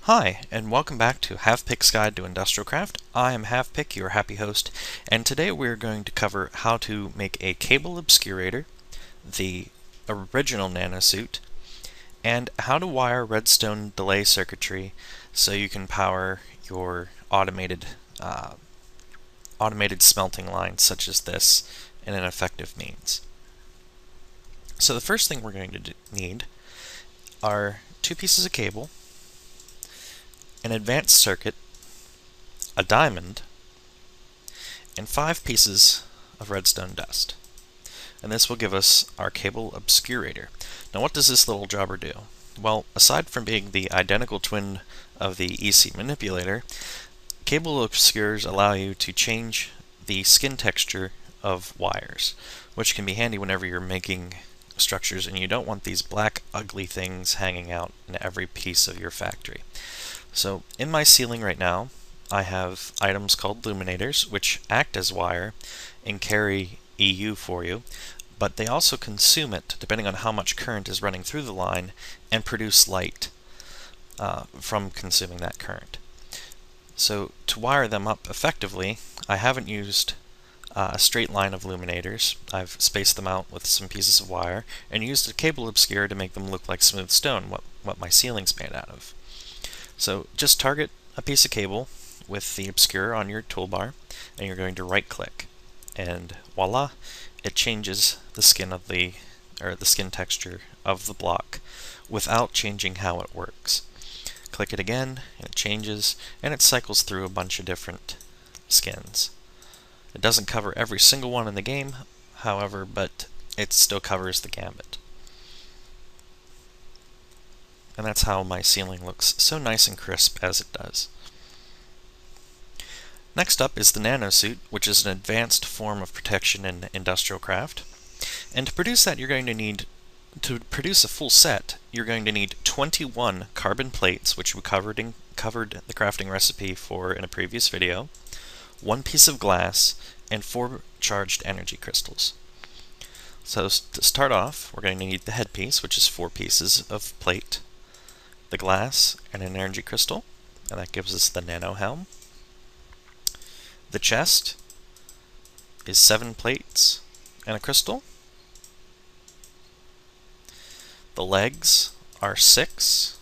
Hi, and welcome back to HavPik's Guide to IndustrialCraft. I am HavPik, your happy host, and today we're going to cover how to make a cable obscurator, the original nanosuit, and how to wire redstone delay circuitry so you can power your automated smelting lines such as this in an effective means. So the first thing we're going to need are two pieces of cable, an advanced circuit, a diamond, and 5 pieces of redstone dust. And this will give us our cable obscurator. Now what does this little jobber do? Well, aside from being the identical twin of the EC manipulator, cable obscurers allow you to change the skin texture of wires, which can be handy whenever you're making structures and you don't want these black ugly things hanging out in every piece of your factory. So in my ceiling right now, I have items called Luminators, which act as wire and carry EU for you, but they also consume it depending on how much current is running through the line and produce light from consuming that current. So to wire them up effectively, I haven't used a straight line of Luminators. I've spaced them out with some pieces of wire and used a cable obscurer to make them look like smooth stone, what my ceiling's made out of. So just target a piece of cable with the obscurer on your toolbar, and you're going to right click, and voila, it changes the skin of the skin texture of the block without changing how it works. Click it again and it changes, and it cycles through a bunch of different skins. It doesn't cover every single one in the game, however, but it still covers the gambit. And that's how my ceiling looks so nice and crisp as it does. Next up is the nanosuit, which is an advanced form of protection in IndustrialCraft. And to produce that, to produce a full set, you're going to need 21 carbon plates, which we covered the crafting recipe for in a previous video, 1 piece of glass, and 4 charged energy crystals. So to start off, we're going to need the headpiece, which is 4 pieces of plate, the glass, and an energy crystal, and that gives us the nano helm. The chest is 7 plates and a crystal. The legs are 6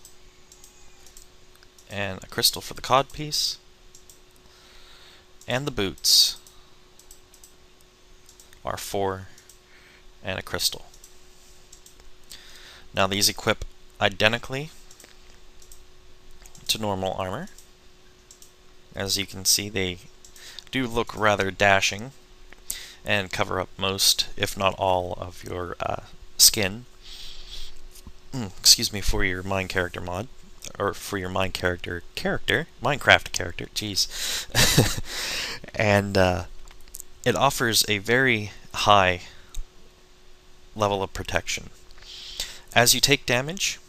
and a crystal for the cod piece. And the boots are 4 and a crystal. Now these equip identically to normal armor. As you can see, they do look rather dashing and cover up most, if not all, of your skin. Excuse me, for your Mind Character mod, or for your Minecraft character, jeez. And it offers a very high level of protection. As you take damage,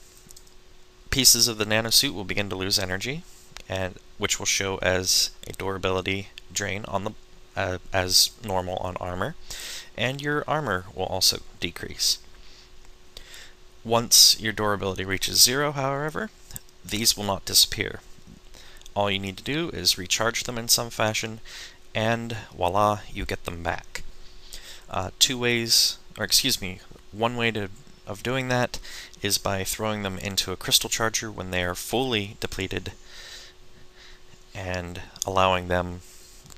pieces of the nanosuit will begin to lose energy, and which will show as a durability drain on the as normal on armor, and your armor will also decrease. Once your durability reaches 0, however, these will not disappear. All you need to do is recharge them in some fashion, and voila, you get them back. One way of doing that is by throwing them into a crystal charger when they are fully depleted and allowing them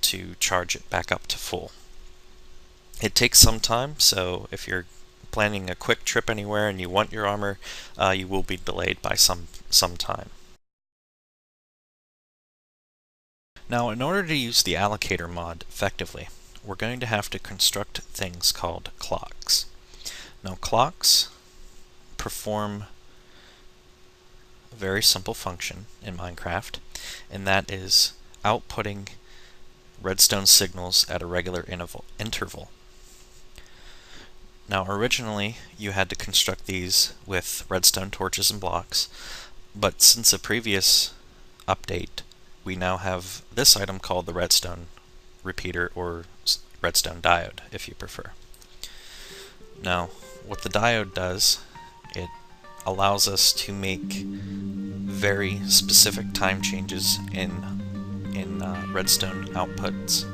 to charge it back up to full. It takes some time, so if you're planning a quick trip anywhere and you want your armor, you will be delayed by some time. Now, in order to use the allocator mod effectively, we're going to have to construct things called clocks. Now, clocks perform a very simple function in Minecraft, and that is outputting redstone signals at a regular interval. Now, originally you had to construct these with redstone torches and blocks, but since a previous update, we now have this item called the redstone repeater, or redstone diode if you prefer. Now, what the diode does, it allows us to make very specific time changes in redstone outputs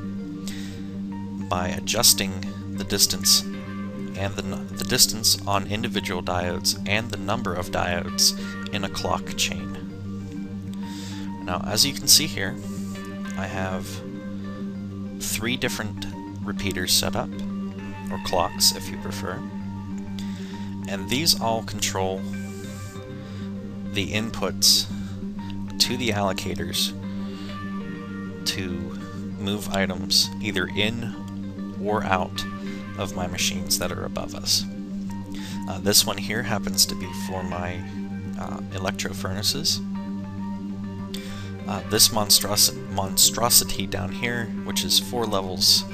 by adjusting the distance and the distance on individual diodes and the number of diodes in a clock chain. Now, as you can see here, I have 3 different repeaters set up, or clocks if you prefer, and these all control the inputs to the allocators to move items either in or out of my machines that are above us. This one here happens to be for my electro furnaces. This monstrosity down here, which is 4 levels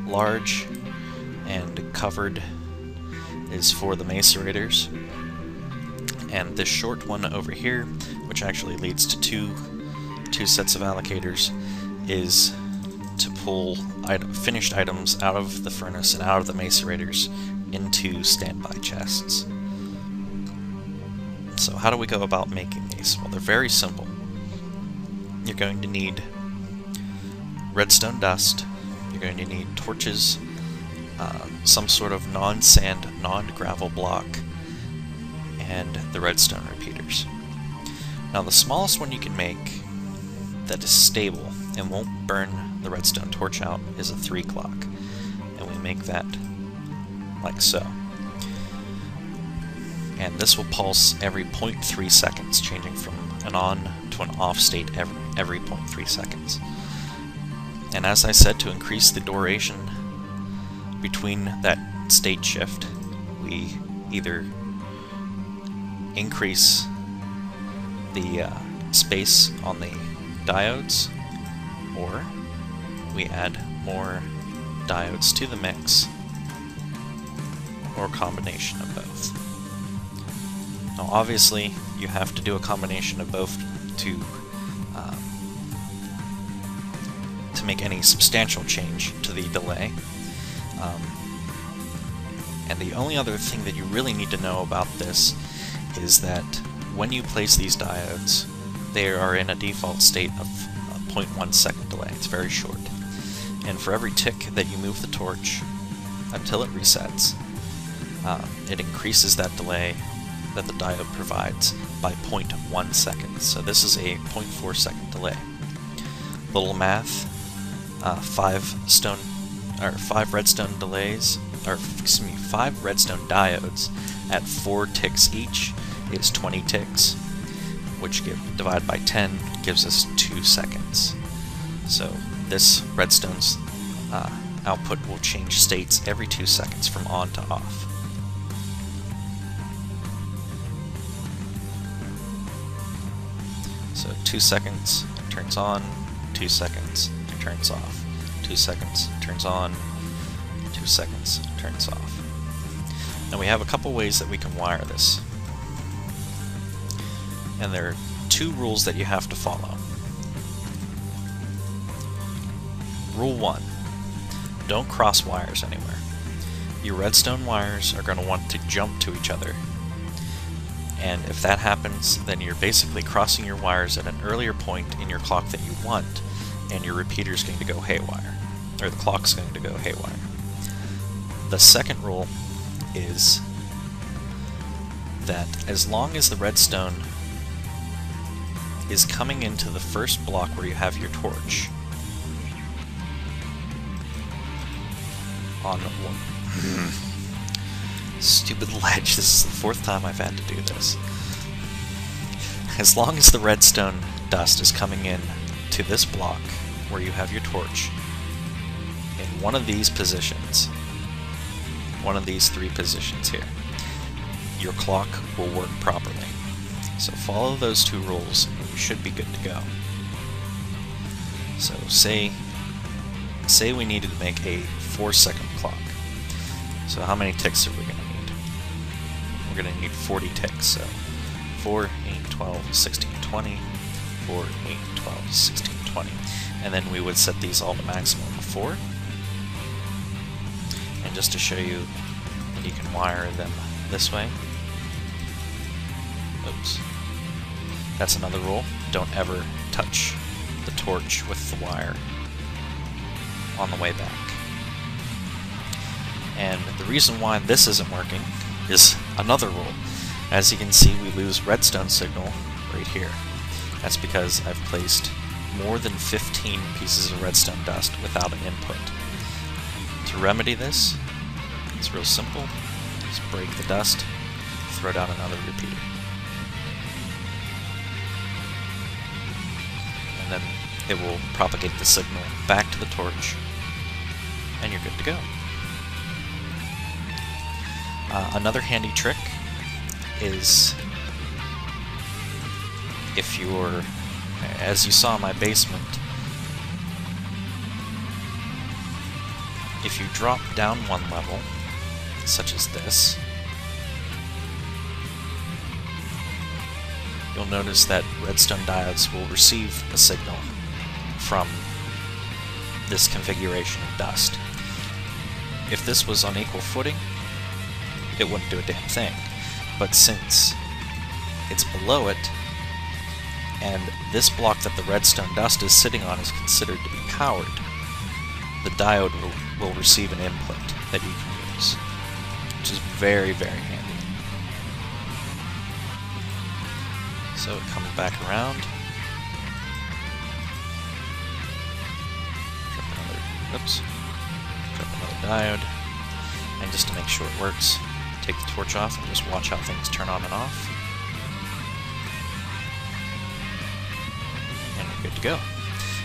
large and covered, is for the macerators. And this short one over here, which actually leads to two sets of allocators, is to pull finished items out of the furnace and out of the macerators into standby chests. So how do we go about making these? Well, they're very simple. You're going to need redstone dust, you're going to need torches, some sort of non-sand, non-gravel block, and the redstone repeaters. Now the smallest one you can make that is stable and won't burn the redstone torch out is a 3 clock, and we make that like so. And this will pulse every 0.3 seconds, changing from an on to an off state every 0.3 seconds. And as I said, to increase the duration between that state shift, we either increase the space on the diodes, or we add more diodes to the mix, or a combination of both. Now obviously you have to do a combination of both to make any substantial change to the delay. And the only other thing that you really need to know about this is that when you place these diodes, they are in a default state of a 0.1 second delay. It's very short. And for every tick that you move the torch until it resets, it increases that delay that the diode provides by 0.1 seconds. So this is a 0.4 second delay. Little math, 5 redstone delays, or excuse me, 5 redstone diodes at 4 ticks each is 20 ticks, which divided by 10 gives us 2 seconds. So this redstone's output will change states every 2 seconds from on to off. So 2 seconds, turns on, 2 seconds, turns off, 2 seconds, turns on, 2 seconds, turns off. Now we have a couple ways that we can wire this. And there are 2 rules that you have to follow. Rule 1, don't cross wires anywhere. Your redstone wires are going to want to jump to each other. And if that happens, then you're basically crossing your wires at an earlier point in your clock than you want, and your repeater is going to go haywire, or the clock's going to go haywire. The second rule is that as long as the redstone is coming into the first block where you have your torch on one stupid ledge, this is the 4th time I've had to do this. As long as the redstone dust is coming in to this block where you have your torch in one of these positions, one of these 3 positions here, your clock will work properly. So follow those 2 rules and you should be good to go. So say we needed to make a 4-second clock. So how many ticks are we going to need? We're going to need 40 ticks. So 4, 8, 12, 16, 20, 4, 8, 12, 16, 20. And then we would set these all to maximum of 4. And just to show you that you can wire them this way, Oops. That's another rule. Don't ever touch the torch with the wire on the way back. And the reason why this isn't working is another rule. As you can see, we lose redstone signal right here. That's because I've placed more than 15 pieces of redstone dust without an input. To remedy this, it's real simple. Just break the dust, throw down another repeater. And then it will propagate the signal back to the torch, and you're good to go. Another handy trick is if you're, as you saw in my basement, if you drop down one level, such as this, you'll notice that redstone diodes will receive a signal from this configuration of dust. If this was on equal footing, it wouldn't do a damn thing. But since it's below it, and this block that the redstone dust is sitting on is considered to be powered, the diode will receive an input that you can use, which is very, very handy. So it comes back around. Drop another diode, and just to make sure it works, take the torch off and just watch how things turn on and off. And you're good to go.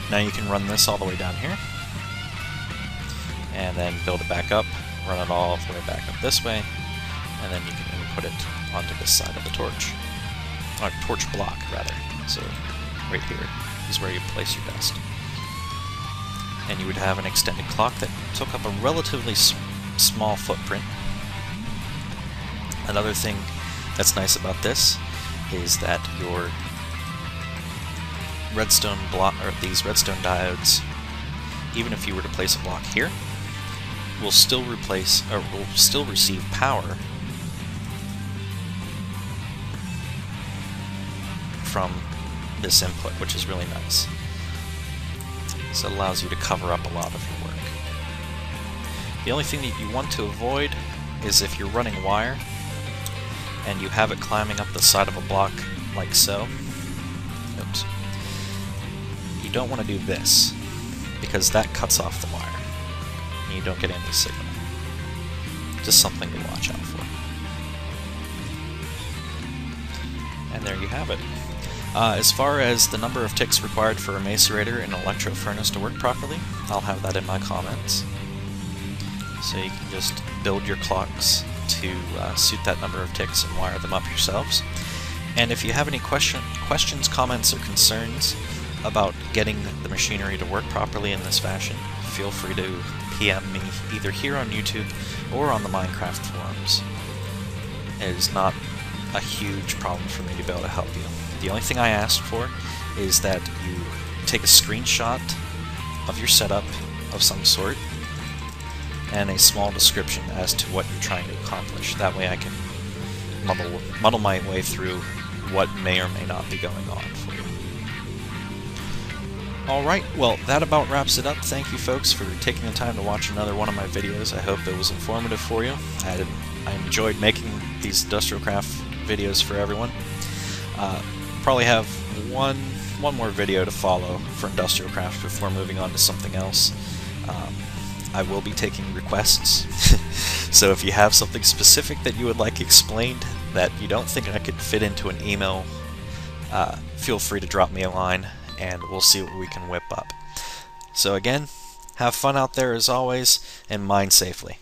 Now you can run this all the way down here, and then build it back up, run it all the way back up this way, and then you can input it onto this side of the torch. Or torch block, rather. So right here is where you place your dust. And you would have an extended clock that took up a relatively small footprint. Another thing that's nice about this is that your redstone block, or these redstone diodes, even if you were to place a block here, will still receive power from this input, which is really nice. So it allows you to cover up a lot of your work. The only thing that you want to avoid is if you're running wire and you have it climbing up the side of a block like so. Oops. You don't want to do this, because that cuts off the wire and you don't get any signal. Just something to watch out for. And there you have it. As far as the number of ticks required for a macerator and electro furnace to work properly, I'll have that in my comments. So you can just build your clocks to suit that number of ticks and wire them up yourselves. And if you have any questions, comments, or concerns about getting the machinery to work properly in this fashion, feel free to PM me either here on YouTube or on the Minecraft forums. It is not a huge problem for me to be able to help you. The only thing I ask for is that you take a screenshot of your setup of some sort and a small description as to what you're trying to accomplish. That way I can muddle my way through what may or may not be going on for you. Alright, well that about wraps it up. Thank you folks for taking the time to watch another one of my videos. I hope it was informative for you. I enjoyed making these IndustrialCraft videos for everyone. Probably have one more video to follow for IndustrialCraft before moving on to something else. I will be taking requests, so if you have something specific that you would like explained that you don't think I could fit into an email, feel free to drop me a line and we'll see what we can whip up. So again, have fun out there as always, and mine safely.